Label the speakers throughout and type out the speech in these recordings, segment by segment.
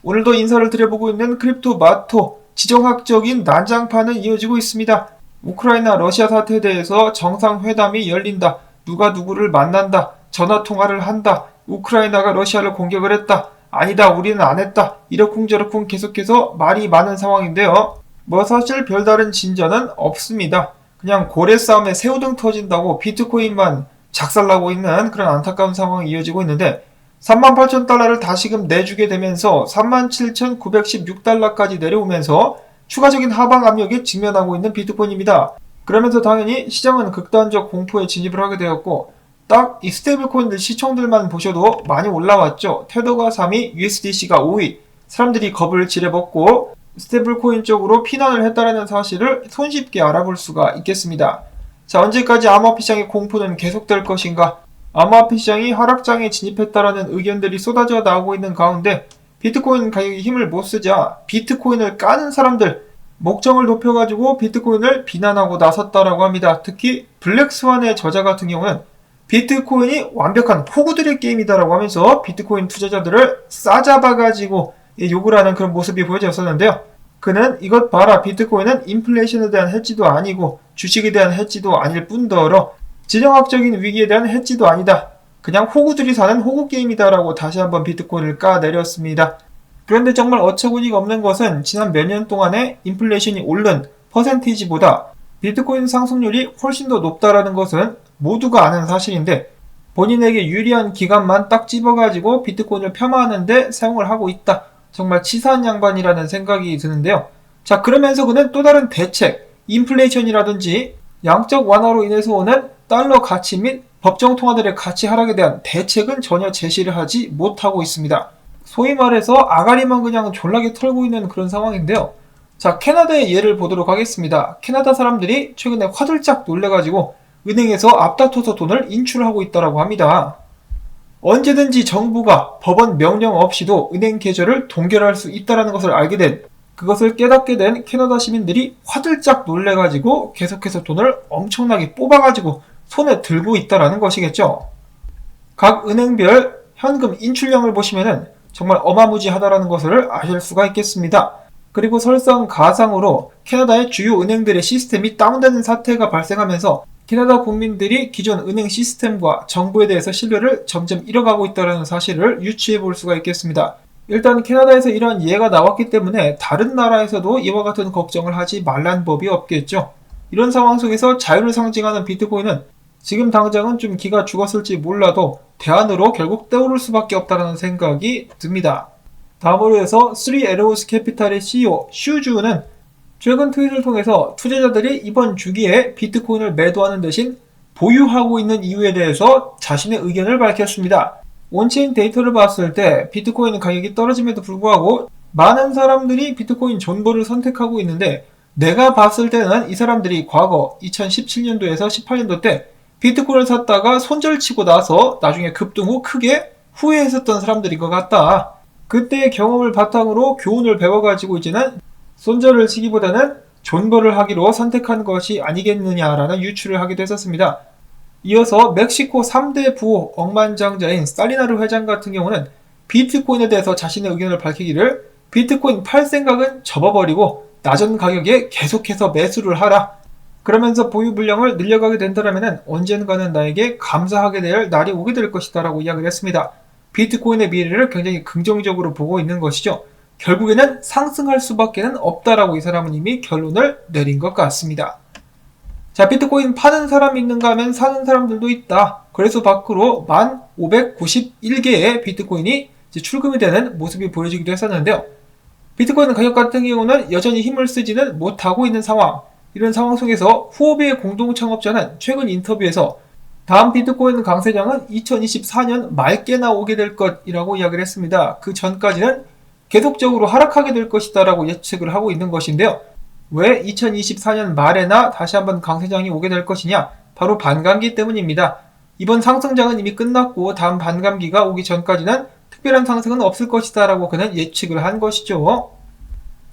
Speaker 1: 오늘도 인사를 드려보고 있는 크립토 마토, 지정학적인 난장판은 이어지고 있습니다. 우크라이나 러시아 사태에 대해서 정상회담이 열린다. 누가 누구를 만난다. 전화통화를 한다. 우크라이나가 러시아를 공격을 했다. 아니다, 우리는 안 했다. 이러쿵저러쿵 계속해서 말이 많은 상황인데요. 사실 별다른 진전은 없습니다. 그냥 고래 싸움에 새우등 터진다고 비트코인만 작살나고 있는 그런 안타까운 상황이 이어지고 있는데 38,000달러를 다시금 내주게 되면서 37,916달러까지 내려오면서 추가적인 하방 압력에 직면하고 있는 비트코인입니다. 그러면서 당연히 시장은 극단적 공포에 진입을 하게 되었고 딱 이 스테이블 코인들 시총들만 보셔도 많이 올라왔죠. 테더가 3위, USDC가 5위. 사람들이 겁을 지레벗고 스테이블 코인 쪽으로 피난을 했다는 사실을 손쉽게 알아볼 수가 있겠습니다. 자, 언제까지 암호화폐 시장의 공포는 계속될 것인가? 암호화폐 시장이 하락장에 진입했다라는 의견들이 쏟아져 나오고 있는 가운데 비트코인 가격이 힘을 못 쓰자 비트코인을 까는 사람들, 목적을 높여가지고 비트코인을 비난하고 나섰다라고 합니다. 특히 블랙스완의 저자 같은 경우는 비트코인이 완벽한 호구들의 게임이다라고 하면서 비트코인 투자자들을 싸잡아가지고 욕을 하는 그런 모습이 보여졌었는데요. 그는 이것 봐라, 비트코인은 인플레이션에 대한 해지도 아니고 주식에 대한 해지도 아닐 뿐더러 지정학적인 위기에 대한 해지도 아니다. 그냥 호구들이 사는 호구 게임이다라고 다시 한번 비트코인을 까내렸습니다. 그런데 정말 어처구니가 없는 것은 지난 몇 년 동안에 인플레이션이 오른 퍼센티지보다 비트코인 상승률이 훨씬 더 높다라는 것은 모두가 아는 사실인데 본인에게 유리한 기간만 딱 집어가지고 비트코인을 폄하하는데 사용을 하고 있다. 정말 치사한 양반이라는 생각이 드는데요. 자, 그러면서 그는 또 다른 대책, 인플레이션이라든지 양적 완화로 인해서 오는 달러 가치 및 법정 통화들의 가치 하락에 대한 대책은 전혀 제시를 하지 못하고 있습니다. 소위 말해서 아가리만 그냥 졸라게 털고 있는 그런 상황인데요. 자, 캐나다의 예를 보도록 하겠습니다. 캐나다 사람들이 최근에 화들짝 놀래가지고 은행에서 앞다퉈서 돈을 인출하고 있다고 합니다. 언제든지 정부가 법원 명령 없이도 은행 계좌를 동결할 수 있다는 것을 알게 된, 그것을 깨닫게 된 캐나다 시민들이 화들짝 놀래가지고 계속해서 돈을 엄청나게 뽑아가지고 손에 들고 있다는 것이겠죠. 각 은행별 현금 인출량을 보시면은 정말 어마무지하다라는 것을 아실 수가 있겠습니다. 그리고 설상가상으로 캐나다의 주요 은행들의 시스템이 다운되는 사태가 발생하면서 캐나다 국민들이 기존 은행 시스템과 정부에 대해서 신뢰를 점점 잃어가고 있다는 사실을 유추해 볼 수가 있겠습니다. 일단 캐나다에서 이러한 예가 나왔기 때문에 다른 나라에서도 이와 같은 걱정을 하지 말란 법이 없겠죠. 이런 상황 속에서 자유를 상징하는 비트코인은 지금 당장은 좀 기가 죽었을지 몰라도 대안으로 결국 떠오를 수밖에 없다는 생각이 듭니다. 다음으로 해서 3에로스 캐피탈의 CEO 슈주는 최근 트윗을 통해서 투자자들이 이번 주기에 비트코인을 매도하는 대신 보유하고 있는 이유에 대해서 자신의 의견을 밝혔습니다. 온체인 데이터를 봤을 때 비트코인 가격이 떨어짐에도 불구하고 많은 사람들이 비트코인 존버를 선택하고 있는데 내가 봤을 때는 이 사람들이 과거 2017년도에서 18년도 때 비트코인을 샀다가 손절치고 나서 나중에 급등 후 크게 후회했었던 사람들인 것 같다. 그때의 경험을 바탕으로 교훈을 배워가지고 이제는 손절을 치기보다는 존버를 하기로 선택한 것이 아니겠느냐라는 유추를 하기도 했었습니다. 이어서 멕시코 3대 부호 억만장자인 살리나르 회장 같은 경우는 비트코인에 대해서 자신의 의견을 밝히기를 비트코인 팔 생각은 접어버리고 낮은 가격에 계속해서 매수를 하라. 그러면서 보유 물량을 늘려가게 된다면 언젠가는 나에게 감사하게 될 날이 오게 될 것이다 라고 이야기를 했습니다. 비트코인의 미래를 굉장히 긍정적으로 보고 있는 것이죠. 결국에는 상승할 수밖에 없다라고 이 사람은 이미 결론을 내린 것 같습니다. 자, 비트코인 파는 사람이 있는가 하면 사는 사람들도 있다. 그래서 밖으로 1,591개의 비트코인이 이제 출금이 되는 모습이 보여지기도 했었는데요. 비트코인 가격 같은 경우는 여전히 힘을 쓰지는 못하고 있는 상황. 이런 상황 속에서 후오비의 공동 창업자는 최근 인터뷰에서 다음 비트코인 강세장은 2024년 말께나 오게 될 것이라고 이야기를 했습니다. 그 전까지는 계속적으로 하락하게 될 것이다 라고 예측을 하고 있는 것인데요. 왜 2024년 말에나 다시 한번 강세장이 오게 될 것이냐? 바로 반감기 때문입니다. 이번 상승장은 이미 끝났고 다음 반감기가 오기 전까지는 특별한 상승은 없을 것이다 라고 그는 예측을 한 것이죠.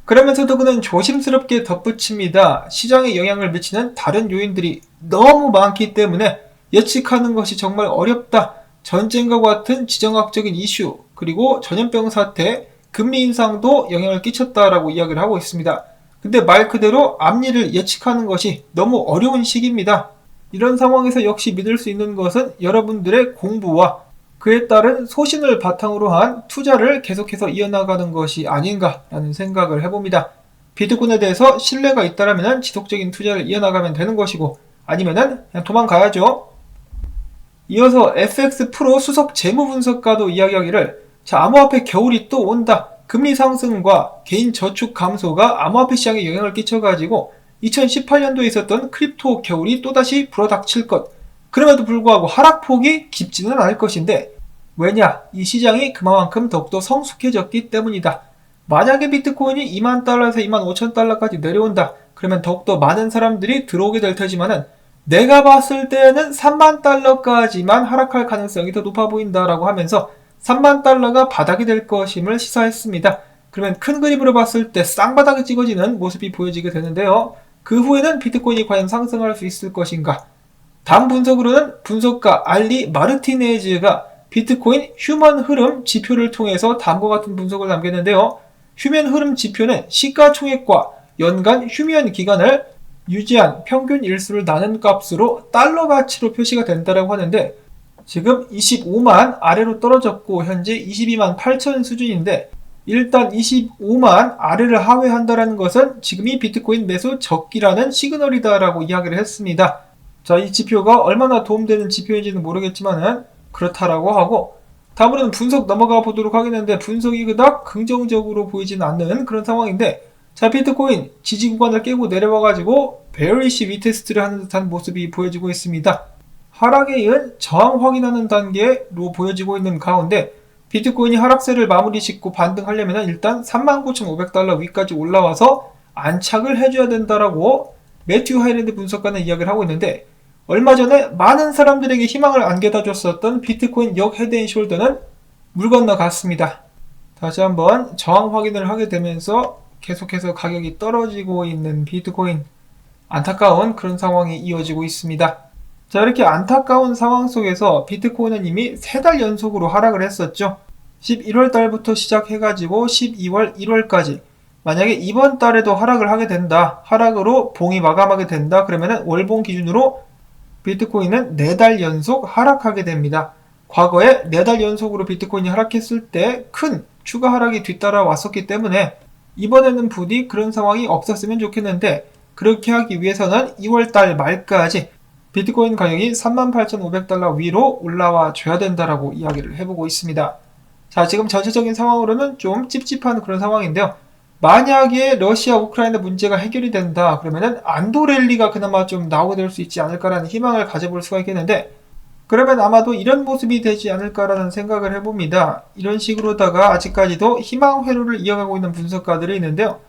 Speaker 1: 그러면서도 그는 조심스럽게 덧붙입니다. 시장에 영향을 미치는 다른 요인들이 너무 많기 때문에 예측하는 것이 정말 어렵다. 전쟁과 같은 지정학적인 이슈, 그리고 전염병 사태, 금리 인상도 영향을 끼쳤다라고 이야기를 하고 있습니다. 근데 말 그대로 앞일을 예측하는 것이 너무 어려운 시기입니다. 이런 상황에서 역시 믿을 수 있는 것은 여러분들의 공부와 그에 따른 소신을 바탕으로 한 투자를 계속해서 이어나가는 것이 아닌가라는 생각을 해봅니다. 비트코인에 대해서 신뢰가 있다면 지속적인 투자를 이어나가면 되는 것이고 아니면은 그냥 도망가야죠. 이어서 FX 프로 수석 재무분석가도 이야기하기를 암호화폐 겨울이 또 온다. 금리 상승과 개인 저축 감소가 암호화폐 시장에 영향을 끼쳐가지고 2018년도에 있었던 크립토 겨울이 또다시 불어닥칠 것. 그럼에도 불구하고 하락폭이 깊지는 않을 것인데 왜냐? 이 시장이 그만큼 더욱더 성숙해졌기 때문이다. 만약에 비트코인이 2만 달러에서 2만 5천 달러까지 내려온다. 그러면 더욱더 많은 사람들이 들어오게 될 테지만은 내가 봤을 때는 3만 달러까지만 하락할 가능성이 더 높아 보인다라고 하면서 3만 달러가 바닥이 될 것임을 시사했습니다. 그러면 큰 그림으로 봤을 때 쌍바닥이 찍어지는 모습이 보여지게 되는데요. 그 후에는 비트코인이 과연 상승할 수 있을 것인가? 다음 분석으로는 분석가 알리 마르티네즈가 비트코인 휴먼 흐름 지표를 통해서 다음과 같은 분석을 남겼는데요. 휴먼 흐름 지표는 시가총액과 연간 휴면 기간을 유지한 평균 일수를 나눈 값으로 달러 가치로 표시가 된다고 하는데 지금 25만 아래로 떨어졌고 현재 22만 8천 수준인데 일단 25만 아래를 하회한다는 것은 지금이 비트코인 매수 적기라는 시그널이다라고 이야기를 했습니다. 자, 이 지표가 얼마나 도움되는 지표인지는 모르겠지만은 그렇다라고 하고 다음으로는 분석 넘어가 보도록 하겠는데 분석이 그닥 긍정적으로 보이지는 않는 그런 상황인데 자, 비트코인 지지 구간을 깨고 내려와가지고 베어리시 리테스트를 하는 듯한 모습이 보여지고 있습니다. 하락에 이은 저항 확인하는 단계로 보여지고 있는 가운데 비트코인이 하락세를 마무리 짓고 반등하려면 일단 39,500달러 위까지 올라와서 안착을 해줘야 된다라고 매튜 하일랜드 분석가는 이야기를 하고 있는데 얼마 전에 많은 사람들에게 희망을 안겨다 줬었던 비트코인 역 헤드앤숄더는 물 건너갔습니다. 다시 한번 저항 확인을 하게 되면서 계속해서 가격이 떨어지고 있는 비트코인 안타까운 그런 상황이 이어지고 있습니다. 자, 이렇게 안타까운 상황 속에서 비트코인은 이미 3달 연속으로 하락을 했었죠. 11월 달부터 시작해가지고 12월, 1월까지 만약에 이번 달에도 하락을 하게 된다. 하락으로 봉이 마감하게 된다. 그러면은 월봉 기준으로 비트코인은 4달 연속 하락하게 됩니다. 과거에 4달 연속으로 비트코인이 하락했을 때 큰 추가 하락이 뒤따라 왔었기 때문에 이번에는 부디 그런 상황이 없었으면 좋겠는데 그렇게 하기 위해서는 2월달 말까지 비트코인 가격이 38,500달러 위로 올라와 줘야 된다라고 이야기를 해보고 있습니다. 자, 지금 전체적인 상황으로는 좀 찝찝한 그런 상황인데요. 만약에 러시아 우크라이나 문제가 해결이 된다 그러면은 안도 랠리가 그나마 좀 나오게 될 수 있지 않을까라는 희망을 가져볼 수가 있겠는데 그러면 아마도 이런 모습이 되지 않을까라는 생각을 해봅니다. 이런 식으로다가 아직까지도 희망 회로를 이어가고 있는 분석가들이 있는데요.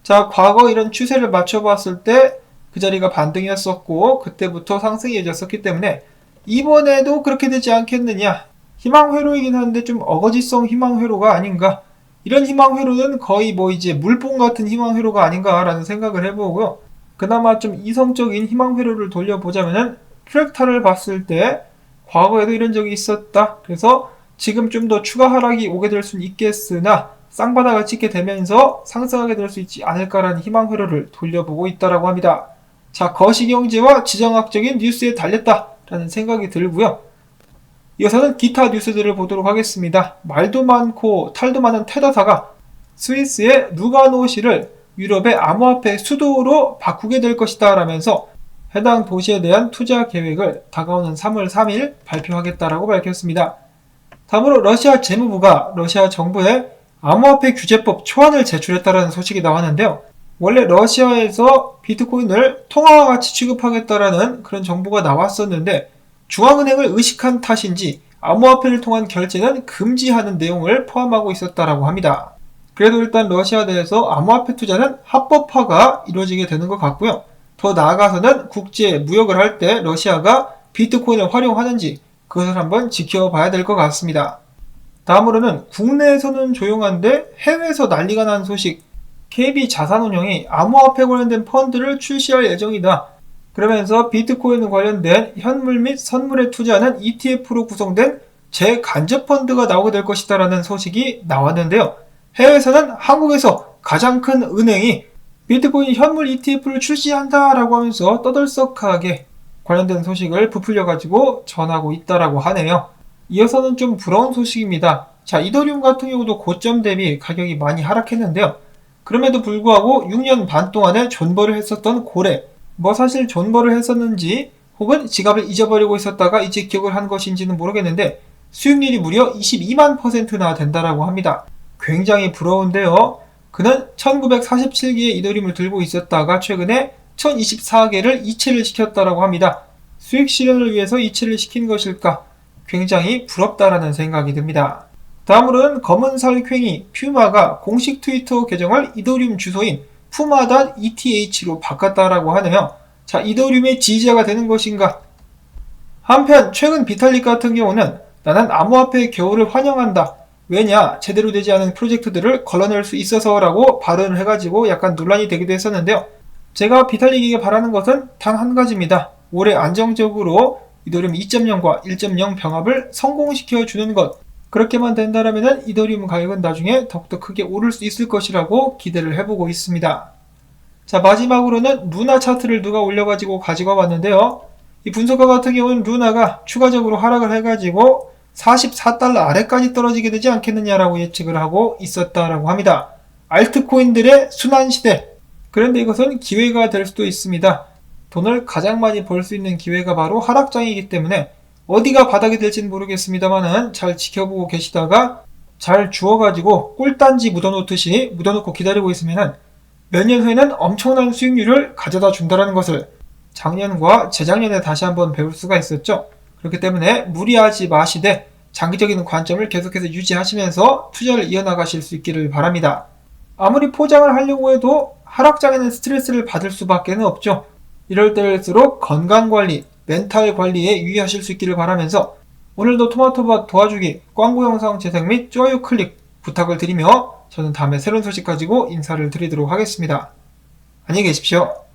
Speaker 1: 자, 과거 이런 추세를 맞춰봤을 때 그 자리가 반등이었었고 그때부터 상승이 이어졌었기 때문에 이번에도 그렇게 되지 않겠느냐. 희망 회로이긴 한데 좀 어거지성 희망 회로가 아닌가. 이런 희망 회로는 거의 이제 물봉 같은 희망 회로가 아닌가라는 생각을 해보고요. 그나마 좀 이성적인 희망 회로를 돌려보자면은 프랙탈을 봤을 때 과거에도 이런 적이 있었다. 그래서 지금 좀 더 추가 하락이 오게 될 수는 있겠으나 쌍바닥을 찍게 되면서 상승하게 될 수 있지 않을까라는 희망 회로를 돌려보고 있다라고 합니다. 자, 거시경제와 지정학적인 뉴스에 달렸다라는 생각이 들고요. 이어서는 기타 뉴스들을 보도록 하겠습니다. 말도 많고 탈도 많은 테다사가 스위스의 루가노시를 유럽의 암호화폐 수도로 바꾸게 될 것이다 라면서 해당 도시에 대한 투자 계획을 다가오는 3월 3일 발표하겠다라고 밝혔습니다. 다음으로 러시아 재무부가 러시아 정부에 암호화폐 규제법 초안을 제출했다는 소식이 나왔는데요. 원래 러시아에서 비트코인을 통화와 같이 취급하겠다라는 그런 정보가 나왔었는데 중앙은행을 의식한 탓인지 암호화폐를 통한 결제는 금지하는 내용을 포함하고 있었다라고 합니다. 그래도 일단 러시아 내에서 암호화폐 투자는 합법화가 이루어지게 되는 것 같고요. 더 나아가서는 국제 무역을 할 때 러시아가 비트코인을 활용하는지 그것을 한번 지켜봐야 될 것 같습니다. 다음으로는 국내에서는 조용한데 해외에서 난리가 난 소식. KB자산운용이 암호화폐 관련된 펀드를 출시할 예정이다. 그러면서 비트코인 관련된 현물 및 선물에 투자하는 ETF로 구성된 재간접 펀드가 나오게 될 것이다 라는 소식이 나왔는데요. 해외에서는 한국에서 가장 큰 은행이 비트코인 현물 ETF를 출시한다라고 하면서 떠들썩하게 관련된 소식을 부풀려가지고 전하고 있다라고 하네요. 이어서는 좀 부러운 소식입니다. 자, 이더리움 같은 경우도 고점 대비 가격이 많이 하락했는데요. 그럼에도 불구하고 6년 반 동안에 존버를 했었던 고래, 사실 존버를 했었는지 혹은 지갑을 잊어버리고 있었다가 이제 기억을 한 것인지는 모르겠는데 수익률이 무려 22만%나 된다라고 합니다. 굉장히 부러운데요. 그는 1947개의 이더리움을 들고 있었다가 최근에 1024개를 이체를 시켰다라고 합니다. 수익 실현을 위해서 이체를 시킨 것일까? 굉장히 부럽다라는 생각이 듭니다. 다음으로는 검은 살쾡이 퓨마가 공식 트위터 계정을 이더리움 주소인 puma.eth로 바꿨다라고 하네요. 자, 이더리움의 지지자가 되는 것인가? 한편 최근 비탈릭 같은 경우는 나는 암호화폐의 겨울을 환영한다. 왜냐? 제대로 되지 않은 프로젝트들을 걸러낼 수 있어서 라고 발언을 해가지고 약간 논란이 되기도 했었는데요. 제가 비탈릭에게 바라는 것은 단 한 가지입니다. 올해 안정적으로 이더리움 2.0과 1.0 병합을 성공시켜 주는 것. 그렇게만 된다면 이더리움 가격은 나중에 더욱더 크게 오를 수 있을 것이라고 기대를 해보고 있습니다. 자, 마지막으로는 루나 차트를 누가 올려가지고 가지고 왔는데요. 이 분석가 같은 경우는 루나가 추가적으로 하락을 해가지고 44달러 아래까지 떨어지게 되지 않겠느냐라고 예측을 하고 있었다라고 합니다. 알트코인들의 순환시대. 그런데 이것은 기회가 될 수도 있습니다. 돈을 가장 많이 벌 수 있는 기회가 바로 하락장이기 때문에 어디가 바닥이 될지는 모르겠습니다만은 잘 지켜보고 계시다가 잘 주워가지고 꿀단지 묻어놓듯이 묻어놓고 기다리고 있으면은 몇 년 후에는 엄청난 수익률을 가져다 준다는 것을 작년과 재작년에 다시 한번 배울 수가 있었죠. 그렇기 때문에 무리하지 마시되 장기적인 관점을 계속해서 유지하시면서 투자를 이어나가실 수 있기를 바랍니다. 아무리 포장을 하려고 해도 하락장에는 스트레스를 받을 수밖에 없죠. 이럴 때일수록 건강관리, 멘탈 관리에 유의하실 수 있기를 바라면서 오늘도 토마토밭 도와주기 광고 영상 제작 및 좋아요 클릭 부탁을 드리며 저는 다음에 새로운 소식 가지고 인사를 드리도록 하겠습니다. 안녕히 계십시오.